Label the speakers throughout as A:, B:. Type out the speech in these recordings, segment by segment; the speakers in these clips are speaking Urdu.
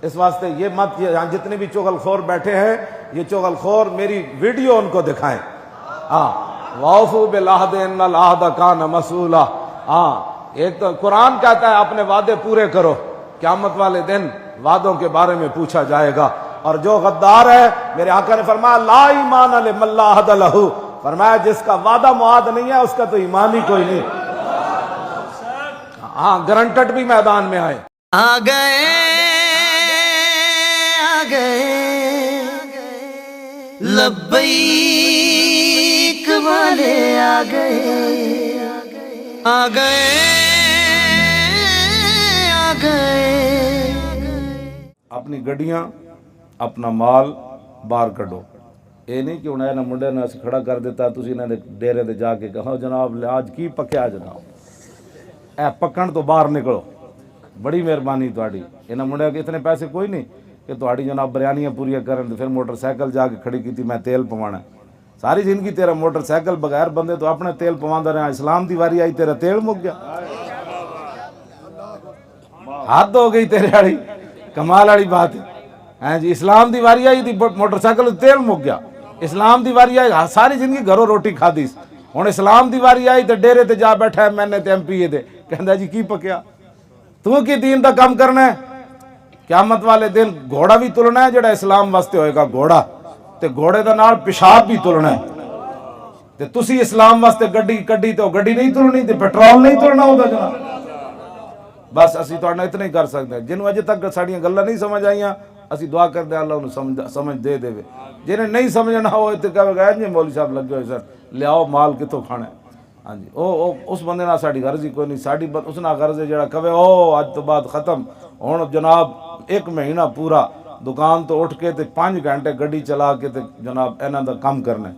A: اس واسطے یہ مت، یہاں جتنے بھی چغل خور بیٹھے ہیں یہ چغل خور میری ویڈیو ان کو دکھائیں. ہاں وَأَوْفُوا بِالْعَهْدِ إِنَّ الْعَهْدَ كَانَ مَسْئُولًا. ہاں ایک تو قرآن کہتا ہے اپنے وعدے پورے کرو، قیامت والے دن وعدوں کے بارے میں پوچھا جائے گا. اور جو غدار ہے، میرے آقا نے فرمایا لا ایمان لمن لا عہد لہ، فرمایا جس کا وعدہ معاہد نہیں ہے اس کا تو ایمان ہی کوئی نہیں. ہاں گرنٹڈ بھی میدان میں آئے.
B: آ گئے لبیک والے آ گئے
A: اپنی گڈیاں اپنا مال باہر کڈو. یہ نہیں کہ انہیں منڈے نے کھڑا کر دیتا تسی انہوں نے ڈیرے دے جا کے کہو جناب آج کی پکیا جناب، اے پکن تو باہر نکلو. بڑی مہربانی تہاڈی. انہاں منڈے کے اتنے پیسے کوئی نہیں کہ تہاڈی جناب بریانیاں پوریاں کرن تے پھر موٹر سائیکل جا کے کھڑی کیتی میں تیل پوانا. ساری زندگی تیرا موٹر سائیکل بغیر بندے تو اپنے تیل پواندے رہے. اسلام دی واری آئی تیرا تیل مک گیا. حد ہو گئی تیرے والی، کمال والی بات ہے. ہاں جی اسلام دی واری آئی دی موٹر سائیکل تیل مک گیا. اسلام دی واری آئی ساری زندگی گھروں روٹی کھادی، ہن اسلام دی واری آئی تے ڈیرے تے جا بیٹھا ہے میں نے تے MP دے کہندا جی کی پکیا. تو کی دین دا کام کرنا ہے. قیامت والے دن گھوڑا بھی تلنا ہے جڑا اسلام واسطے ہوئے گا گھوڑا، تے گھوڑے دا نال پیشاب بھی تلنا ہے. تے تسی اسلام واسطے گڈی کڈی تے گڈی نہیں تلنی تے پیٹرول نہیں تلنا ہوتا جناب. بس اسی تو اتنا ہی کر سکتے ہیں. جنہوں اجے تک ساڑیاں گلاں نہیں سمجھ آئیاں اسی دعا کر دیں اللہ انہوں سمجھ دے دے. جنہیں نہیں سمجھنا ہوئے تو کہے گا جی مولوی صاحب لگے ہوئے سر لیاؤ مال کتوں کھانا ہے. ہاں جی اس بندے نہ ساڑی غرض ہی کوئی نہیں. ساڑی اس نہ غرض ہے جڑا کہے او اج تو بعد ختم ہوں جناب 1 مہینہ پورا دکان تو اٹھ کے تے 5 گھنٹے گڈی چلا کے تے جناب انہاں دا کام کرنا ہے.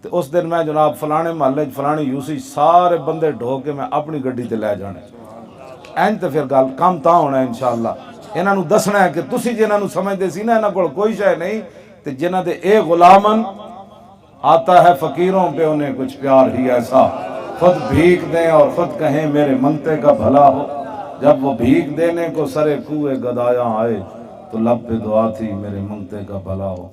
A: تے اس دن میں جناب فلانے محلے فلانی یوسی سارے بندے ڈھو کے میں اپنی گڈی تے لے جانے. اینج تے پھر گل کام تا ہونا ہے انشاءاللہ. انہاں نوں دسنا ہے کہ تسی جنہاں نوں سمجھدے سی نا انہاں کول کوئی شے نہیں تے جنہاں دے اے غلامن آتا ہے فقیروں پہ انہیں کچھ پیار ہی ایسا، خود بھیک دیں اور خود کہیں میرے منگتے کا بھلا ہو. جب وہ بھیک دینے کو سرے کوئے گدایاں آئے تو لب پہ دعا تھی میرے منگتے کا بھلا ہو.